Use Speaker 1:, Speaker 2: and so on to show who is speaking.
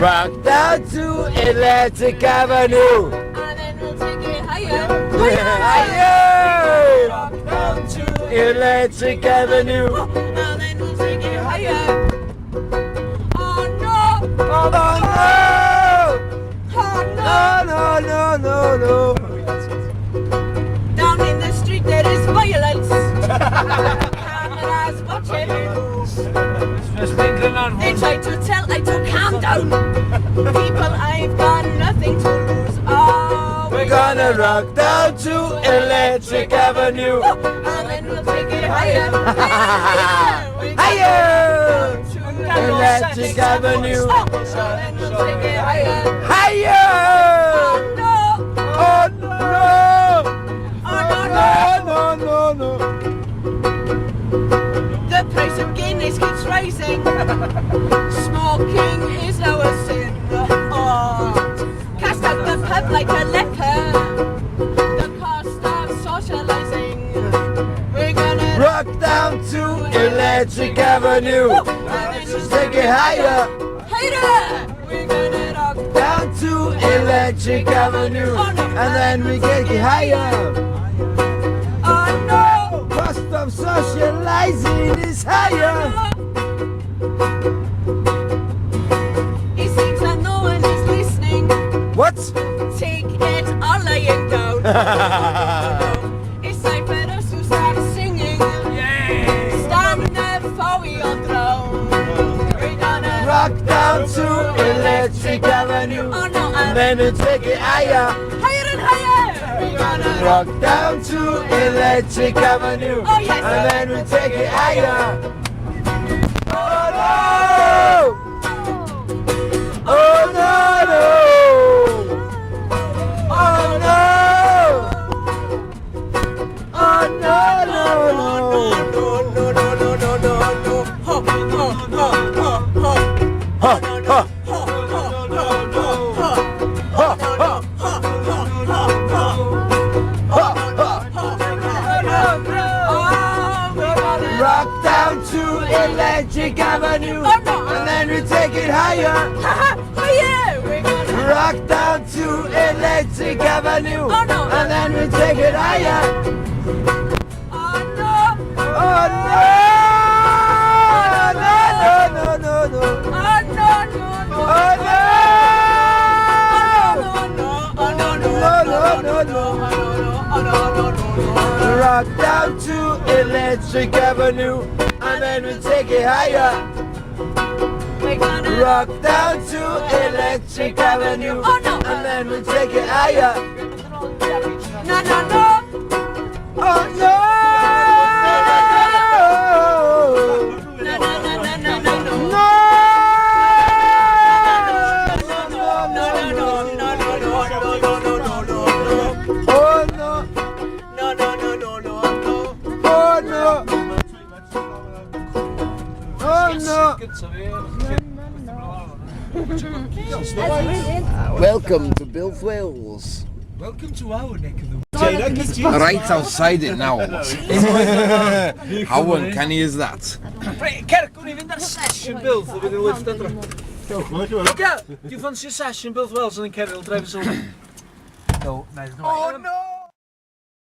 Speaker 1: Rock down to Electric Avenue.
Speaker 2: And then we'll take it higher.
Speaker 1: Higher.
Speaker 2: Rock down to
Speaker 1: Electric Avenue.
Speaker 2: And then we'll take it higher. Oh no!
Speaker 1: Oh no!
Speaker 2: Oh
Speaker 1: No, no, no, no, no.
Speaker 2: Down in the street there is violence. Cameras watching. They try to tell I to calm down. People, I've got nothing to lose. Oh,
Speaker 1: We're gonna rock down to Electric Avenue.
Speaker 2: and then we'll take it higher. Higher.
Speaker 1: Higher. Electric Avenue.
Speaker 2: And then we'll take it higher.
Speaker 1: Higher.
Speaker 2: Oh no!
Speaker 1: Oh no!
Speaker 2: Oh no!
Speaker 1: No, no, no, no.
Speaker 2: The price of Guinness keeps rising. Smoking is now a sin. Oh, cast out the pub like a leper. The cost of socializing. We're gonna
Speaker 1: Rock down to Electric Avenue.
Speaker 2: and then
Speaker 1: Just take it higher.
Speaker 2: higher. We're gonna rock
Speaker 1: Down to Electric Avenue. And then we take it higher.
Speaker 2: Oh no!
Speaker 1: Cost of socializing is higher.
Speaker 2: He sings and no one is listening.
Speaker 1: What?
Speaker 2: Take it all lying down. It's time for us to start singing. Stand up for we all drown. We're gonna
Speaker 1: Rock down to Electric Avenue.
Speaker 2: Oh no,
Speaker 1: And then we take it higher.
Speaker 2: higher and higher. We're gonna
Speaker 1: Rock down to Electric Avenue.
Speaker 2: Oh, yes.
Speaker 1: And then we take it higher. Oh no! Oh no, no! Oh no! Oh no, no, no! Ha, ha, Rock down to Electric Avenue.
Speaker 2: Oh, no.
Speaker 1: And then we take it higher.
Speaker 2: We're gonna
Speaker 1: Rock down to Electric Avenue.
Speaker 2: Oh, no.
Speaker 1: And then we take it higher.
Speaker 2: Oh no!
Speaker 1: Oh no! No, no, no, no, no.
Speaker 2: Oh no!
Speaker 1: Oh no!
Speaker 2: No!
Speaker 1: No, no, no, no. Rock down to Electric Avenue. And then we take it higher.
Speaker 2: We're gonna
Speaker 1: Rock down to Electric Avenue.
Speaker 2: Oh, no.
Speaker 1: And then we take it higher.
Speaker 2: No!
Speaker 1: Oh no!
Speaker 2: No!
Speaker 1: Oh no! Oh no! Oh no! Welcome to Build Wales.
Speaker 3: Welcome to our neck of the woods.
Speaker 1: Right outside it now. How uncanny is that?
Speaker 3: Right, Kerk, o'n i fynd ar session build o fydd i'n lift adra. Do you fancy a session build Wales and then Kerry will drive us home? No, neither do I.
Speaker 1: Oh no!